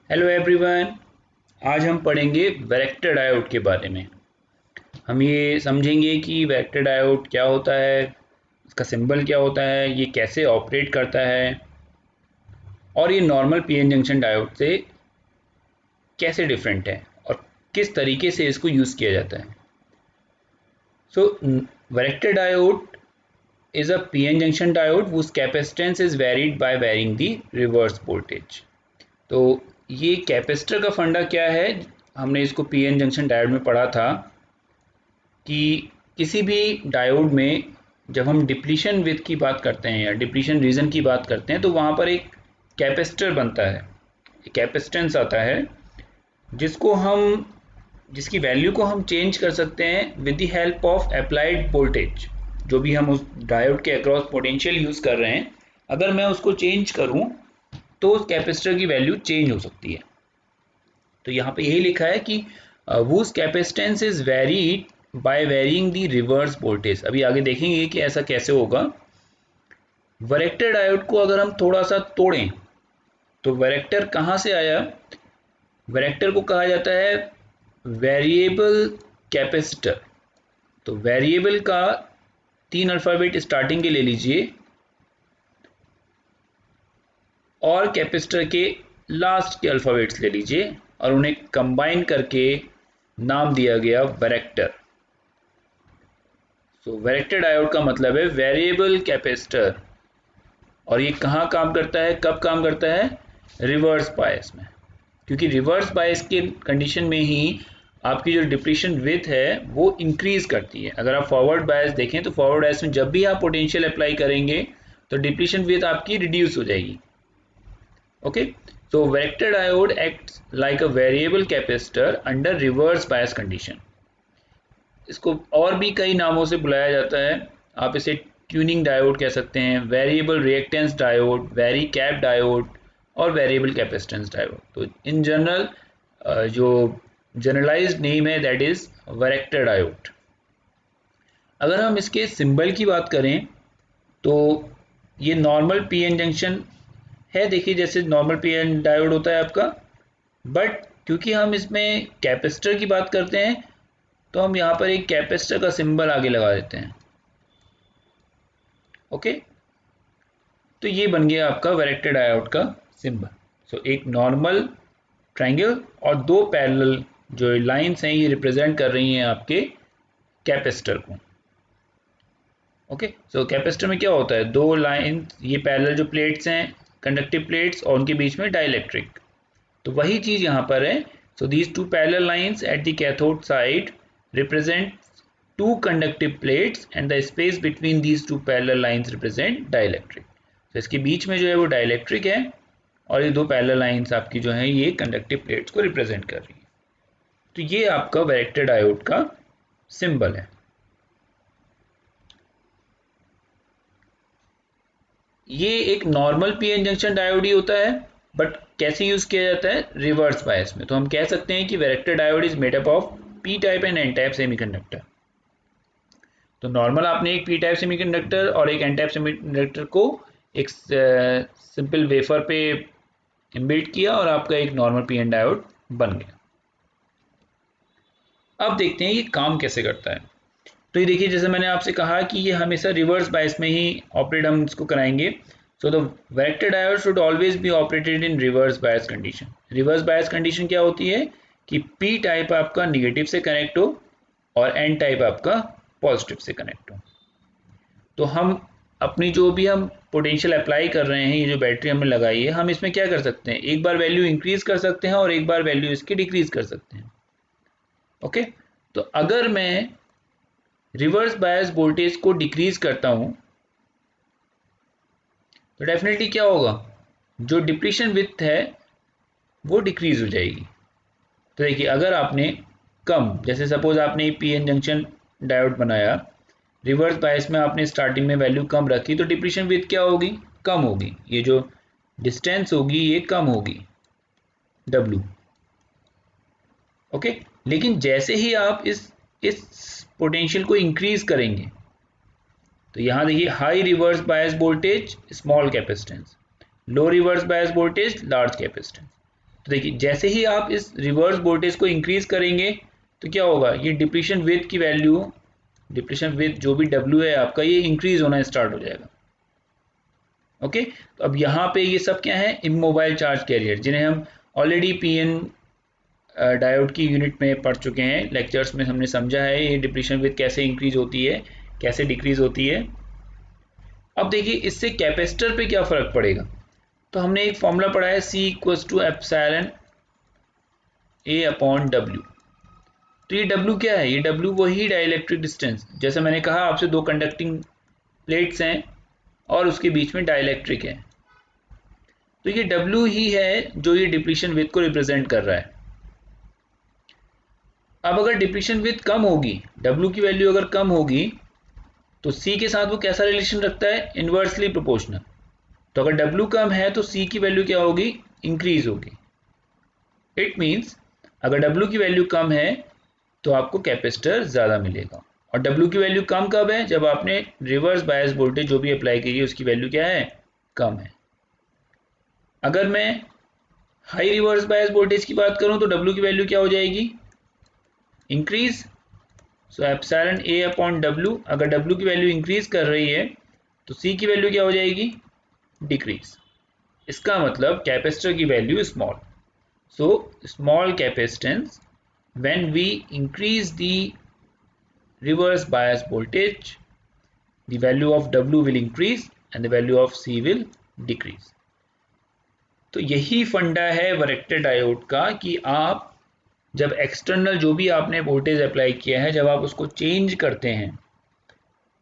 Hello everyone. आज हम पढ़ेंगे वैरेक्टर डायोड के बारे में। हम ये समझेंगे कि वैरेक्टर डायोड क्या होता है, इसका सिंबल क्या होता है, ये कैसे ऑपरेट करता है और ये नॉर्मल पीएन जंक्शन डायोड से कैसे डिफरेंट है और किस तरीके से इसको यूज़ किया जाता है। So varactor diode is a PN junction diode whose capacitance is varied by varying the reverse voltage। तो ये कैपेसिटर का फंडा क्या है, हमने इसको पीएन जंक्शन डायोड में पढ़ा था कि किसी भी डायोड में जब हम डिप्लीशन विथ की बात करते हैं या डिप्लीशन रीजन की बात करते हैं तो वहाँ पर एक कैपेसिटर बनता है, कैपेसिटेंस आता है जिसको हम जिसकी वैल्यू को हम चेंज कर सकते हैं with the help of applied voltage. जो भी हम उस डायोड के अक्रॉस पोटेंशियल यूज़ कर रहे हैं, अगर मैं उसको चेंज करूं तो उस कैपेसिटर की वैल्यू चेंज हो सकती है। तो यहाँ पे यही लिखा है कि whose capacitance is varied by varying the reverse voltage। अभी आगे देखेंगे कि ऐसा कैसे होगा। वैरेक्टर डायोड को अगर हम थोड़ा सा तोड़ें तो वैरेक्टर कहाँ से आया? वैरेक्टर को कहा जाता है वेरिएबल कैपेसिटर। तो वेरिएबल का 3 अल्फ़ाबेट स्टार्टिंग के ले लीजिए और कैपेसिटर के लास्ट के अल्फ़ाबेट्स ले लीजिए और उन्हें कंबाइन करके नाम दिया गया वैरेक्टर। सो वैरेक्टर डायोड का मतलब है वेरिएबल कैपेसिटर। और ये कहाँ काम करता है, कब काम करता है? रिवर्स बायस में। क्योंकि रिवर्स बायस के कंडीशन में ही आपकी जो डिप्लीशन विथ है वो इंक्रीज करती है। अगर आप फॉरवर्ड बायस देखें तो फॉरवर्ड बायस में जब भी आप पोटेंशियल अप्लाई करेंगे तो डिप्लीशन विथ आपकी रिड्यूस हो जाएगी। Okay, so vector diode acts like a variable capacitor under reverse bias condition। इसको और भी कई नामों से बुलाया जाता है। आप इसे ट्यूनिंग डायोड कह सकते हैं, variable reactance diode, very cap diode और वेरिएबल कैपेसिटेंस डायोड। तो इन जनरल जो जनरलाइज्ड नेम है दैट इज वैरेक्टर डायोड। अगर हम इसके सिंबल की बात करें तो ये नॉर्मल पीएन जंक्शन है। देखिए जैसे नॉर्मल पीएन डायोड होता है आपका, बट क्योंकि हम इसमें कैपेसिटर की बात करते हैं तो हम यहाँ पर एक कैपेसिटर का सिंबल आगे लगा देते हैं। ओके, तो ये बन गया आपका वैरेक्टर डायोड का सिंबल। सो एक नॉर्मल ट्रायंगल और दो पैरेलल जो लाइंस हैं ये रिप्रेजेंट कर रही हैं आपके कैपेसिटर को। ओके, सो कैपेसिटर में क्या होता है, दो लाइन, ये पैरेलल जो प्लेट्स हैं कंडक्टिव प्लेट्स और उनके बीच में डाइलेक्ट्रिक। तो वही चीज यहाँ पर है। So these two parallel lines at the cathode side represent two conductive plates and the space between these two parallel lines represent dielectric। तो इसके बीच में जो है वो डाइलेक्ट्रिक है और ये दो पैरेलल लाइंस आपकी जो है ये कंडक्टिव प्लेट्स को रिप्रेजेंट कर रही है। तो ये आपका वैरेक्टर डायोड का सिंबल है। ये एक नॉर्मल पीएन जंक्शन डायोड ही होता है, बट कैसे यूज किया जाता है? रिवर्स बायस में। तो हम कह सकते हैं कि varactor diode is made up of P type and N type semiconductor. तो नॉर्मल आपने एक पी टाइप सेमीकंडक्टर और एक एन टाइप सेमीकंडक्टर को एक सिंपल वेफर पे इम्बिल्ट किया और आपका एक नॉर्मल पीएन डायोड बन गया। अब देखते हैं ये काम कैसे करता है। तो ये देखिए जैसे मैंने आपसे कहा कि ये हमेशा रिवर्स बायस में ही ऑपरेट हम इसको कराएंगे। So the varactor diode should always be operated in reverse bias condition. Reverse bias condition क्या होती है कि पी टाइप आपका निगेटिव से कनेक्ट हो और एन टाइप आपका पॉजिटिव से कनेक्ट हो। तो हम अपनी जो भी हम पोटेंशियल अप्लाई कर रहे हैं, ये जो बैटरी हमने लगाई है, हम इसमें क्या कर सकते हैं, एक बार वैल्यू इंक्रीज कर सकते हैं और एक बार वैल्यू इसकी डिक्रीज कर सकते हैं। ओके, तो अगर मैं रिवर्स बायस वोल्टेज को डिक्रीज करता हूं तो डेफिनेटली क्या होगा, जो डिप्लीशन विड्थ है वो डिक्रीज हो जाएगी। तो देखिए अगर आपने कम, जैसे सपोज आपने पीएन जंक्शन डायोड बनाया, रिवर्स बायस में आपने स्टार्टिंग में वैल्यू कम रखी तो डिप्लीशन विड्थ क्या होगी, कम होगी। ये जो डिस्टेंस होगी ये कम होगी, W। ओके, लेकिन जैसे ही आप इस पोटेंशियल को इंक्रीज करेंगे तो यहाँ देखिए high reverse bias voltage small capacitance, low reverse bias voltage large capacitance. तो देखिए जैसे ही आप इस रिवर्स वोल्टेज को इंक्रीज करेंगे तो क्या होगा, ये डिप्लीशन विड्थ की वैल्यू, डिप्लीशन विड्थ जो भी W है आपका, ये इंक्रीज होना स्टार्ट हो जाएगा। ओके, तो अब यहाँ पे ये सब क्या है, इमोबाइल चार्ज कैरियर, जिन्हें हम ऑलरेडी पीएन डायोड की यूनिट में पढ़ चुके हैं, लेक्चर्स में हमने समझा है ये डिप्लीशन विड्थ कैसे इंक्रीज होती है, कैसे डिक्रीज होती है। अब देखिए इससे कैपेसिटर पे क्या फ़र्क पड़ेगा। तो हमने एक फॉर्मूला पढ़ा है C equals to epsilon A upon W। तो ये W क्या है, ये W वही डाइलेक्ट्रिक डिस्टेंस, जैसे मैंने कहा आपसे दो कंडक्टिंग प्लेट्स हैं और उसके बीच में डाइलेक्ट्रिक है, तो ये W ही है जो ये डिप्लीशन विड्थ को रिप्रेजेंट कर रहा है। अब अगर डिप्लीशन विड्थ कम होगी, W की वैल्यू अगर कम होगी, तो C के साथ वो कैसा रिलेशन रखता है, इन्वर्सली प्रोपोर्शनल। तो अगर W कम है तो C की वैल्यू क्या होगी, इंक्रीज होगी। इट मीन्स अगर W की वैल्यू कम है तो आपको कैपेसिटर ज़्यादा मिलेगा, और W की वैल्यू कम कब है, जब आपने रिवर्स बायस वोल्टेज जो भी अप्लाई की है उसकी वैल्यू क्या है, कम है। अगर मैं हाई रिवर्स बायस वोल्टेज की बात करूं तो W की वैल्यू क्या हो जाएगी, increase. So epsilon A upon W, अगर W की वैल्यू इंक्रीज कर रही है तो C की वैल्यू क्या हो जाएगी, डिक्रीज। इसका मतलब कैपेसिटर की value small. So small capacitance, when we increase the reverse bias voltage, the value of W will increase and the value of C will decrease. तो यही फंडा है वैरेक्टर डायोड का कि आप जब एक्सटर्नल जो भी आपने वोल्टेज अप्लाई किया है, जब आप उसको चेंज करते हैं,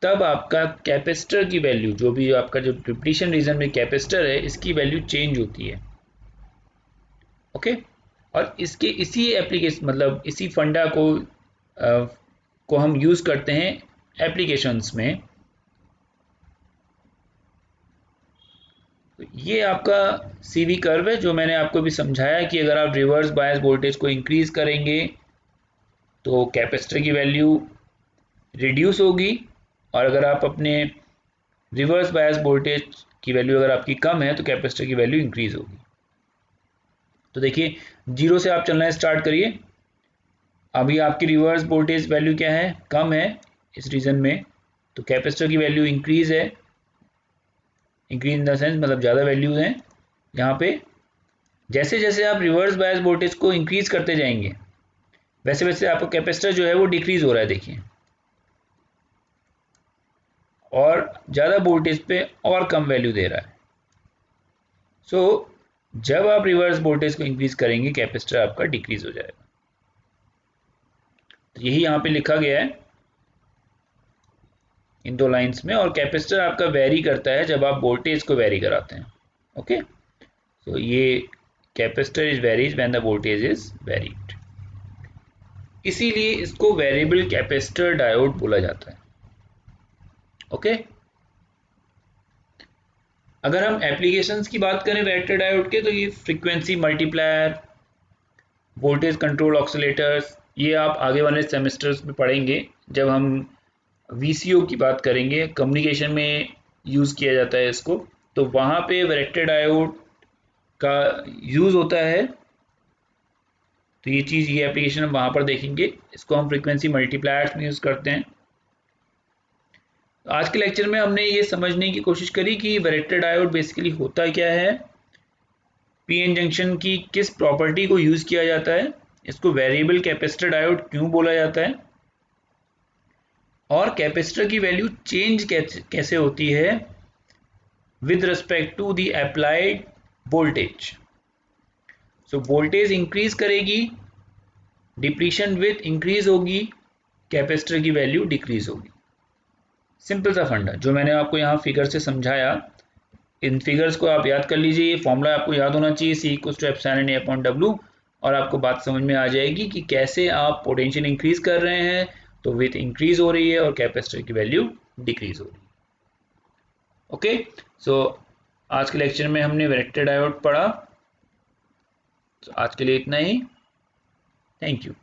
तब आपका कैपेसिटर की वैल्यू, जो भी आपका जो डिप्लीशन रीजन में कैपेसिटर है, इसकी वैल्यू चेंज होती है। ओके, और इसके इसी एप्लीकेशन, मतलब इसी फंडा को हम यूज़ करते हैं एप्लीकेशंस में। तो ये आपका CV कर्व है जो मैंने आपको भी समझाया कि अगर आप रिवर्स बायस वोल्टेज को इंक्रीज करेंगे तो कैपेसिटर की वैल्यू रिड्यूस होगी, और अगर आप अपने रिवर्स बायस वोल्टेज की वैल्यू अगर आपकी कम है तो कैपेसिटर की वैल्यू इंक्रीज होगी। तो देखिए जीरो से आप चलना स्टार्ट करिए। अभी आपकी रिवर्स वोल्टेज वैल्यू क्या है, कम है इस रीजन में, तो कैपेसिटर की वैल्यू इंक्रीज है, इंक्रीज इन द सेंस मतलब ज़्यादा वैल्यूज हैं यहाँ पे। जैसे जैसे आप रिवर्स बायस वोल्टेज को इंक्रीज करते जाएंगे वैसे वैसे आपका कैपेसिटर जो है वो डिक्रीज हो रहा है, देखिए, और ज़्यादा वोल्टेज पे और कम वैल्यू दे रहा है। सो जब आप रिवर्स वोल्टेज को इंक्रीज करेंगे कैपेसिटर आपका डिक्रीज हो जाएगा। तो यही यहाँ पे लिखा गया है इन दो लाइंस में, और कैपेसिटर आपका वेरी करता है जब आप वोल्टेज को वेरी कराते हैं। ओके, सो ये capacitor is varies when the voltage is varied, इसीलिए इसको वेरिएबल कैपेसिटर डायोड बोला जाता है। ओके, अगर हम एप्लीकेशंस की बात करें वैरेक्टर डायोड के, तो ये फ्रीक्वेंसी मल्टीप्लायर, वोल्टेज कंट्रोल ऑक्सीलेटर्स, ये आप आगे वाले सेमेस्टर्स में पढ़ेंगे जब हम VCO की बात करेंगे, कम्युनिकेशन में यूज़ किया जाता है इसको, तो वहाँ पे वैरेक्टर डायोड का यूज़ होता है। तो ये चीज़, ये एप्लीकेशन हम वहाँ पर देखेंगे, इसको हम फ्रीक्वेंसी मल्टीप्लायर्स में यूज़ करते हैं। आज के लेक्चर में हमने ये समझने की कोशिश करी कि वैरेक्टर डायोड बेसिकली होता क्या है, पीएन जंक्शन की किस प्रॉपर्टी को यूज़ किया जाता है, इसको वेरिएबल कैपेसिटर डायोड क्यों बोला जाता है, और कैपेसिटर की वैल्यू चेंज कैसे होती है with respect to the applied voltage. So voltage increase करेगी, डिप्लीशन विड्थ इंक्रीज होगी, कैपेसिटर की वैल्यू डिक्रीज होगी। सिंपल सा फंडा जो मैंने आपको यहाँ फिगर से समझाया, इन फिगर्स को आप याद कर लीजिए, ये फॉर्मूला आपको याद होना चाहिए C equals to epsilon A upon W, और आपको बात समझ में आ जाएगी कि कैसे आप पोटेंशियल इंक्रीज कर रहे हैं तो विड्थ इंक्रीज हो रही है और कैपेसिटर की वैल्यू डिक्रीज हो रही है। ओके, सो आज के लेक्चर में हमने वैरेक्टर डायोड पढ़ा, तो आज के लिए इतना ही। Thank you.